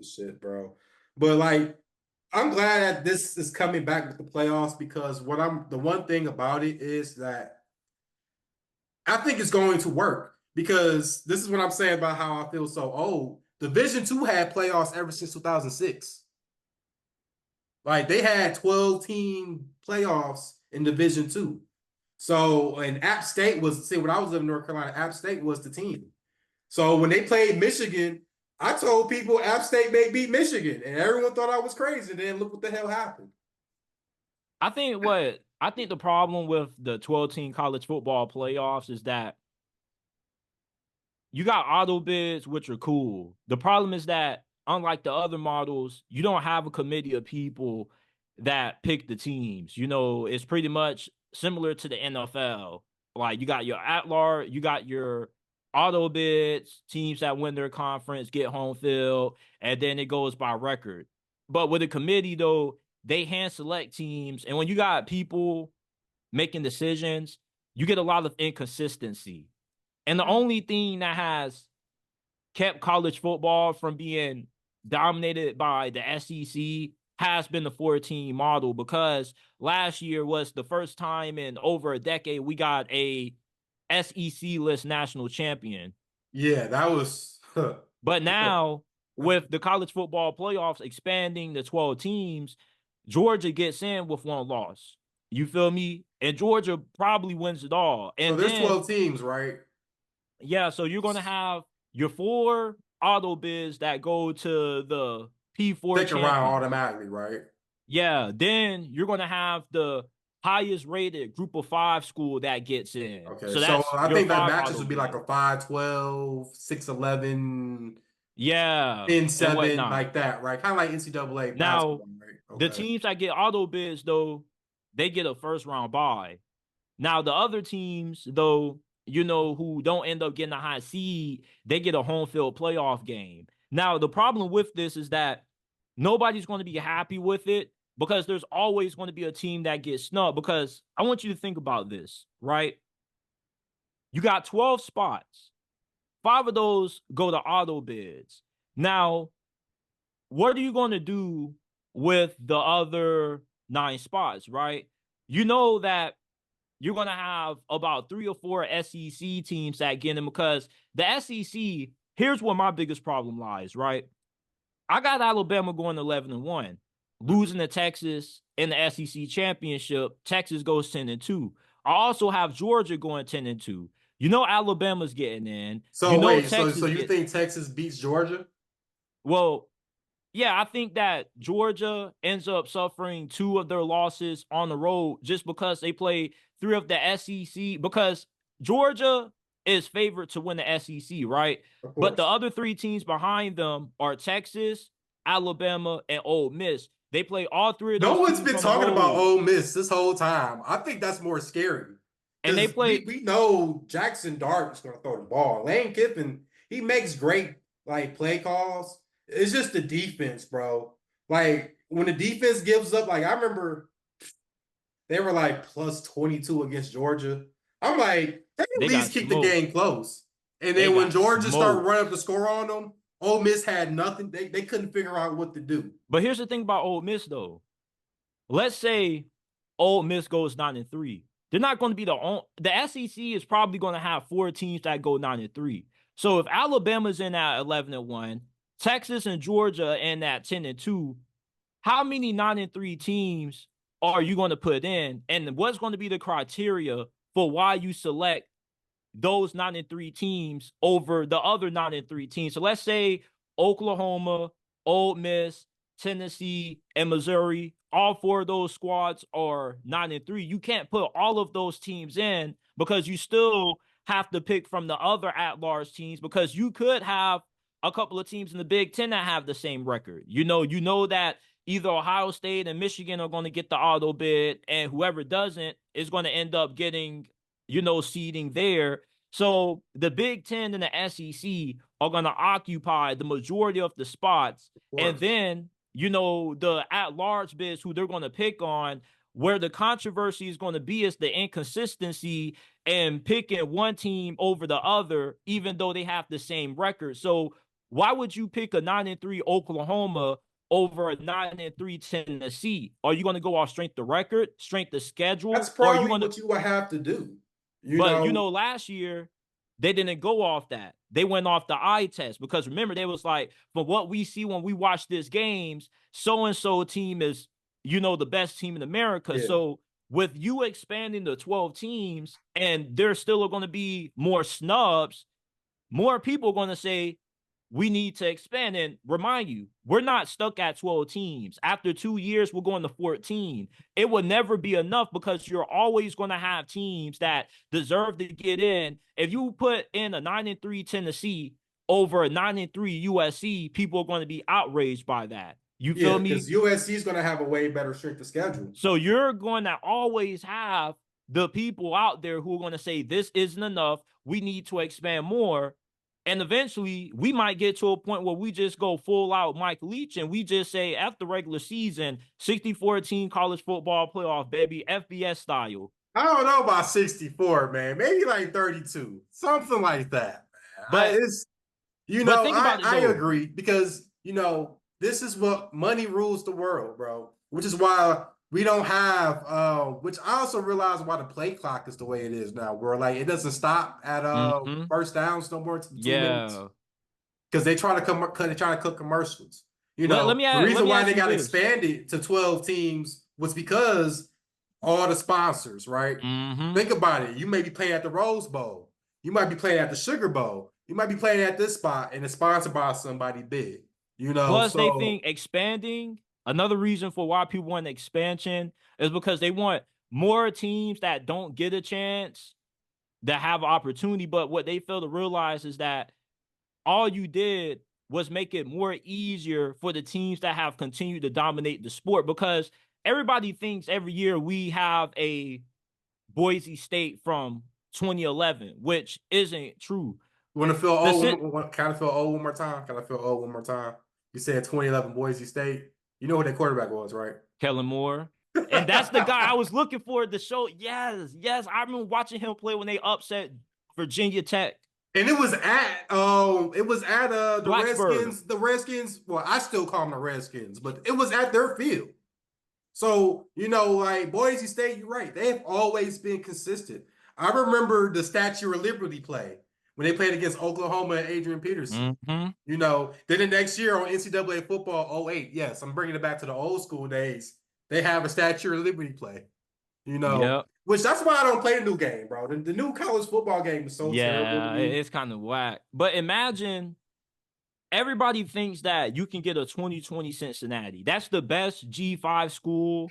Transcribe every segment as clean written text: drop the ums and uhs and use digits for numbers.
shit, bro. But like, I'm glad that this is coming back with the playoffs because the one thing about it is that I think it's going to work because this is what I'm saying about how I feel so old. Division two had playoffs ever since 2006. Like they had 12 team playoffs in Division two. So and App State was see when I was living in North Carolina, App State was the team. So when they played Michigan, I told people App State may beat Michigan, and everyone thought I was crazy. And then look what the hell happened. I think the problem with the 12-team college football playoffs is that you got auto bids, which are cool. The problem is that unlike the other models, you don't have a committee of people that pick the teams. It's pretty much similar to the NFL. Like you got your at large, you got your auto bids, teams that win their conference get home field, and then it goes by record. But with a committee, though, they hand select teams, and when you got people making decisions, you get a lot of inconsistency. And the only thing that has kept college football from being dominated by the SEC has been the 14 model because last year was the first time in over a decade we got a SEC list national champion. Yeah, that was. But now with the college football playoffs expanding to 12 teams, Georgia gets in with one loss. You feel me? And Georgia probably wins it all. So And there's then 12 teams, right? yeah, so you're gonna have your four auto bids that go to the P4 Second round champion. automatically, right? Yeah, then you're gonna have the highest rated group of five school that gets in. Okay, So so that's I your think that five matches auto would be like bid. a 5-12, 6-11, Yeah, and 10-7, whatnot. like that, right? Kind of like NCAA Now, basketball, right? the Okay. teams that get auto bids, though, they get a first round bye. Now, the other teams, though, who don't end up getting a high seed, they get a home field playoff game. Now, the problem with this is that nobody's going to be happy with it because there's always going to be a team that gets snubbed. Because I want you to think about this, right? You got 12 spots, five of those go to auto bids. Now, what are you going to do with the other nine spots, right? You know that you're going to have about three or four SEC teams that get in because the SEC, here's where my biggest problem lies, right? I got Alabama going 11-1, losing to Texas in the SEC championship. Texas goes 10-2. I also have Georgia going 10-2. Alabama's getting in. So wait, so Texas you get think Texas beats Georgia? well, yeah, I think that Georgia ends up suffering two of their losses on the road just because they play three of the SEC. Because Georgia is favored to win the SEC, right? Of But the course. other three teams behind them are Texas, Alabama, and Ole Miss. They play all three of No those one's teams been on the talking about road, Ole Miss this whole time. I think that's more scary and they because we, play. we know Jackson Dart is going to throw the ball. Lane Kiffin, he makes great like play calls. It's just the defense, bro. Like when the defense gives up, like I remember they were like plus 22 against Georgia. I'm like, they at They got least keep the smoked. game close. And They then when got Georgia started smoked. running up the score on them, Ole Miss had nothing. They couldn't figure out what to do. But here's the thing about Ole Miss, though. Let's say Ole Miss goes 9-3. They're not going to be the SEC is probably going to have four teams that go 9-3. So if Alabama's in at 11-1, Texas and Georgia in at 10-2, how many 9-3 teams are you going to put in? And what's going to be the criteria for why you select those 9-3 teams over the other 9-3 teams? So let's say Oklahoma, Ole Miss, Tennessee, and Missouri, all four of those squads are 9-3. You can't put all of those teams in because you still have to pick from the other at-large teams because you could have a couple of teams in the Big Ten that have the same record. You know that either Ohio State and Michigan are going to get the auto bid, and whoever doesn't is going to end up getting, seeding there. So the Big Ten and the SEC are going to occupy the majority of the spots. Of And course. then, the at large bids who they're going to pick on, where the controversy is going to be is the inconsistency and picking one team over the other, even though they have the same record. So Why would you pick a 9-3 Oklahoma over a 9-3 Tennessee? Are you going to go off strength of record, strength of That's schedule, or are you probably going to? what you would have to do. You But know, last year they didn't go off that. They went off the eye test because remember they was like, for what we see when we watch this games, so and so team is the best team in America. yeah. So with you expanding to 12 teams and there's still going to be more snubs, more people are going to say we need to expand. And remind you, we're not stuck at 12 teams. After 2 years, we're going to 14. It will never be enough because you're always going to have teams that deserve to get in. If you put in a 9-3 Tennessee over a 9-3 USC, people are going to be outraged by that. You Yeah, feel me? because USC is going to have a way better strength of schedule. So you're going to always have the people out there who are going to say this isn't enough. We need to expand more. And eventually, we might get to a point where we just go full out Mike Leach and we just say, after regular season, 64-team college football playoff, baby, FBS style. I don't know about 64, man. Maybe like 32, something like that. Man. But think about it I though. agree because this is what money rules the world, bro. Which is why we don't have. Which I also realize why the play clock is the way it is now, where like it doesn't stop at Mm-hmm. first downs no more than 2 minutes Yeah. because they try to cut commercials. Let The reason me why ask they you got this. expanded to 12 teams was because all the sponsors, right? Mm-hmm. Think about it. You may be playing at the Rose Bowl. You might be playing at the Sugar Bowl. You might be playing at this spot and it's sponsored by somebody big. Plus, they So think expanding, another reason for why people want expansion is because they want more teams that don't get a chance that have opportunity. But what they fail to realize is that all you did was make it more easier for the teams that have continued to dominate the sport because everybody thinks every year we have a Boise State from 2011, which isn't true. you want to feel The old? Kind of feel old one more time? Kind of feel old one more time? You said 2011 Boise State. You know who their quarterback was, right? Kellen Moore. And that's the guy I was looking for to show. Yes, yes. I remember watching him play when they upset Virginia Tech. And it was at the Blacksburg. Redskins. The Redskins, well, I still call them the Redskins, but it was at their field. So, like Boise State, you're right. They have always been consistent. I remember the Statue of Liberty play when they played against Oklahoma and Adrian Peterson. Mm-hmm. Then the next year on NCAA football 08, yes, I'm bringing it back to the old school days. They have a Statue of Liberty play, Yep. which that's why I don't play the new game, bro. The new college football game is so terrible to Yeah, me. it's kind of whack. But imagine everybody thinks that you can get a 2020 Cincinnati. That's the best G5 school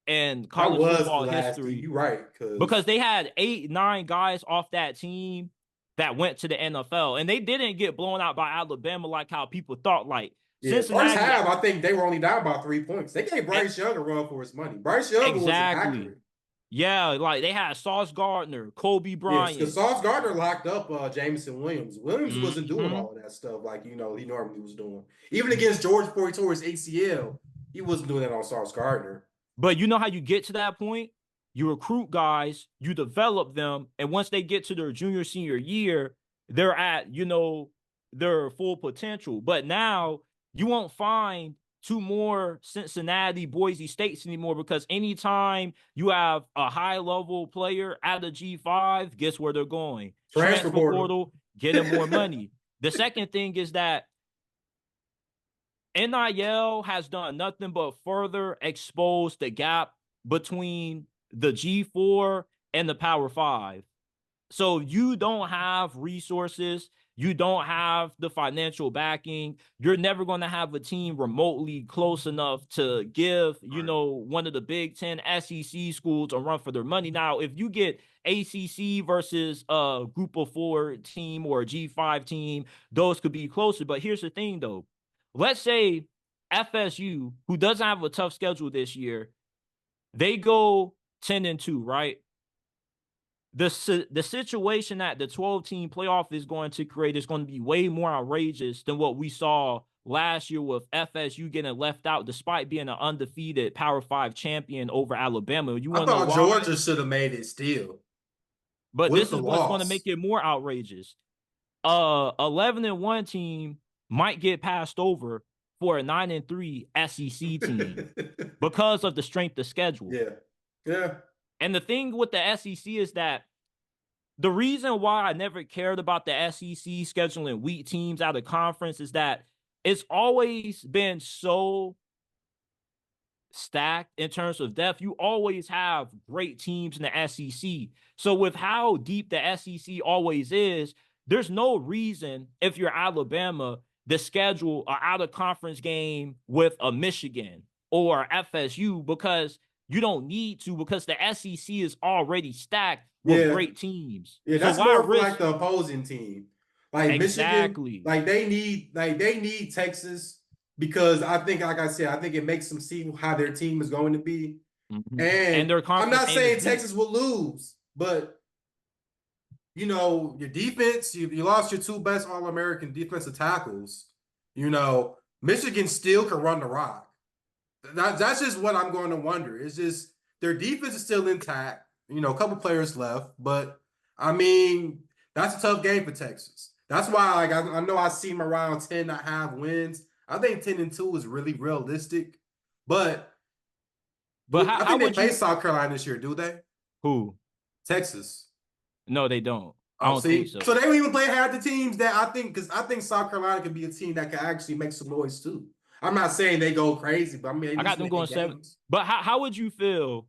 in That college was the football last team. history You're right, because because they had 8-9 guys off that team that went to the NFL and they didn't get blown out by Alabama like how people thought. Like yeah, first Cincinnati, half, I think they were only down by 3 points. They gave Bryce Young a run for his money. Bryce Young wasn't exactly. accurate. Yeah, like they had Sauce Gardner, Kobe Yes, Bryant. because Sauce Gardner locked up Jameson Williams. Williams wasn't doing Mm-hmm. all of that stuff like he normally was doing. Even against George before he tore his ACL, he wasn't doing that on Sauce Gardner. But you know how you get to that point? You recruit guys, you develop them, and once they get to their junior, senior year, they're at, their full potential. But now you won't find two more Cincinnati, Boise States anymore because anytime you have a high level player at a G5, guess where they're going? Transfer portal. Getting more money. The second thing is that NIL has done nothing but further expose the gap between the G4 and the Power 5. So you don't have resources, you don't have the financial backing, you're never going to have a team remotely close enough to give, one of the Big Ten SEC schools a run for their money. Now, if you get ACC versus a Group of 4 team or a G5 team, those could be closer. But here's the thing, though. Let's say FSU, who doesn't have a tough schedule this year, they go 10-2, right? The situation that the 12-team playoff is going to create is going to be way more outrageous than what we saw last year with FSU getting left out despite being an undefeated Power 5 champion over Alabama. You I want to know thought why? Georgia should have made it still. But With this the is what's going to loss. make it more outrageous. 11-1 team might get passed over for a 9-3 SEC team because of the strength of schedule. Yeah. Yeah. And the thing with the SEC is that the reason why I never cared about the SEC scheduling weak teams out of conference is that it's always been so stacked in terms of depth. You always have great teams in the SEC. So with how deep the SEC always is, there's no reason if you're Alabama to schedule an out of conference game with a Michigan or FSU because you don't need to, because the SEC is already stacked with Yeah. great teams. Yeah, So that's why more for risk? like the opposing team. Like Michigan, Exactly. like they need Texas because I think, like I said, I think it makes them see how their team is going to be. Mhm. And And their I'm conference not ain't as saying deep. Texas will lose, but your defense, you lost your two best All-American defensive tackles. Michigan still can run the rock. That's just what I'm going to wonder. It's just their defense is still intact. A couple players left, but I mean, that's a tough game for Texas. That's why, like, I know I see them around 10.5 wins. I think 10-2 is really realistic, but But I how think they would play you South Carolina this year, do they? who? Texas. No, they don't. I Oh, don't think see, so so. they don't even play half the teams that I think, because I think South Carolina can be a team that can actually make some noise too. I'm not saying they go crazy, but I mean, at I got least them making going 7. games. But how would you feel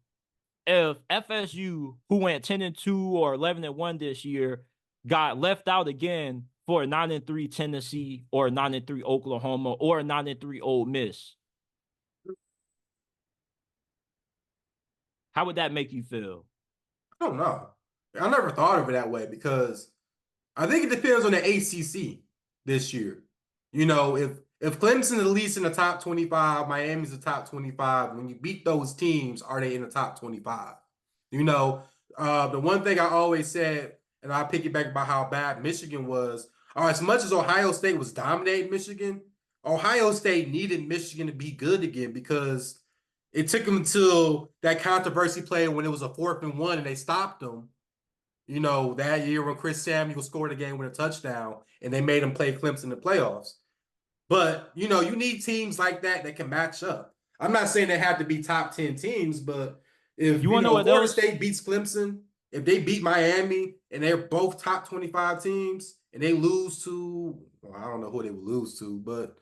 if FSU, who went 10-2 or 11-1 this year, got left out again for a 9-3 Tennessee or a 9-3 Oklahoma or a 9-3 Ole Miss? How would that make you feel? I don't know. I never thought of it that way because I think it depends on the ACC this year. If Clemson at least in the top 25, Miami's the top 25. When you beat those teams, are they in the top 25? The one thing I always said, and I piggyback about how bad Michigan was. As much as Ohio State was dominating Michigan, Ohio State needed Michigan to be good again because it took them until that controversy play when it was a 4th-and-1 and they stopped them. That year when Chris Samuel scored a game with a touchdown and they made him play Clemson in the playoffs. But, you need teams like that can match up. I'm not saying they have to be top 10 teams, but if, You want to know what Florida else? State beats Clemson, if they beat Miami and they're both top 25 teams and they lose to, well, I don't know who they would lose to, but,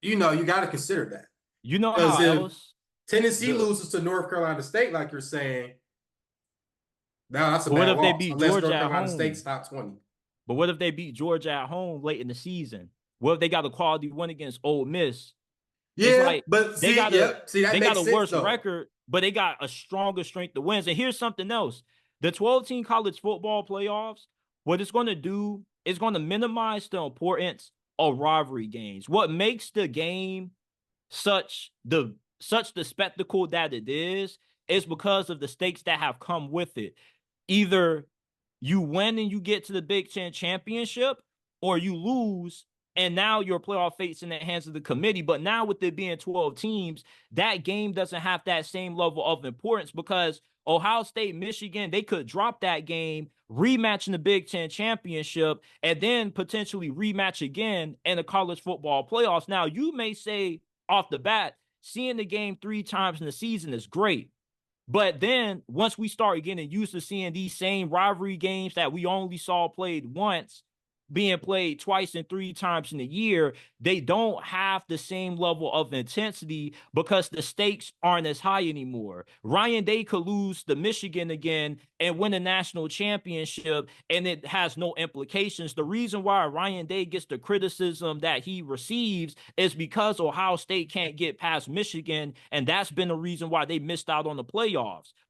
you got to consider that. You know Because how if else Tennessee the loses to North Carolina State, like you're saying, now that's a but what bad if they loss, beat unless Georgia North at Carolina home? State's top 20. But what if they beat Georgia at home late in the season? What if they got a quality win against Ole Miss? It's Yeah, like but see, yep, see, that they got makes a sense worse though. record, but they got a stronger strength of wins. And here's something else: the 12-team college football playoffs, what it's going to do is going to minimize the importance of rivalry games. What makes the game such the spectacle that it is because of the stakes that have come with it. Either you win and you get to the Big Ten championship, or you lose and now your playoff fate's in the hands of the committee. But now with it being 12 teams, that game doesn't have that same level of importance because Ohio State, Michigan, they could drop that game, rematch in the Big Ten championship, and then potentially rematch again in the college football playoffs. Now, you may say off the bat, seeing the game 3 times in the season is great. But then once we start getting used to seeing these same rivalry games that we only saw played once being played twice and 3 times in a year, they don't have the same level of intensity because the stakes aren't as high anymore. Ryan Day could lose to Michigan again and win a national championship, and it has no implications. The reason why Ryan Day gets the criticism that he receives is because Ohio State can't get past Michigan, and that's been the reason why they missed out on the playoffs.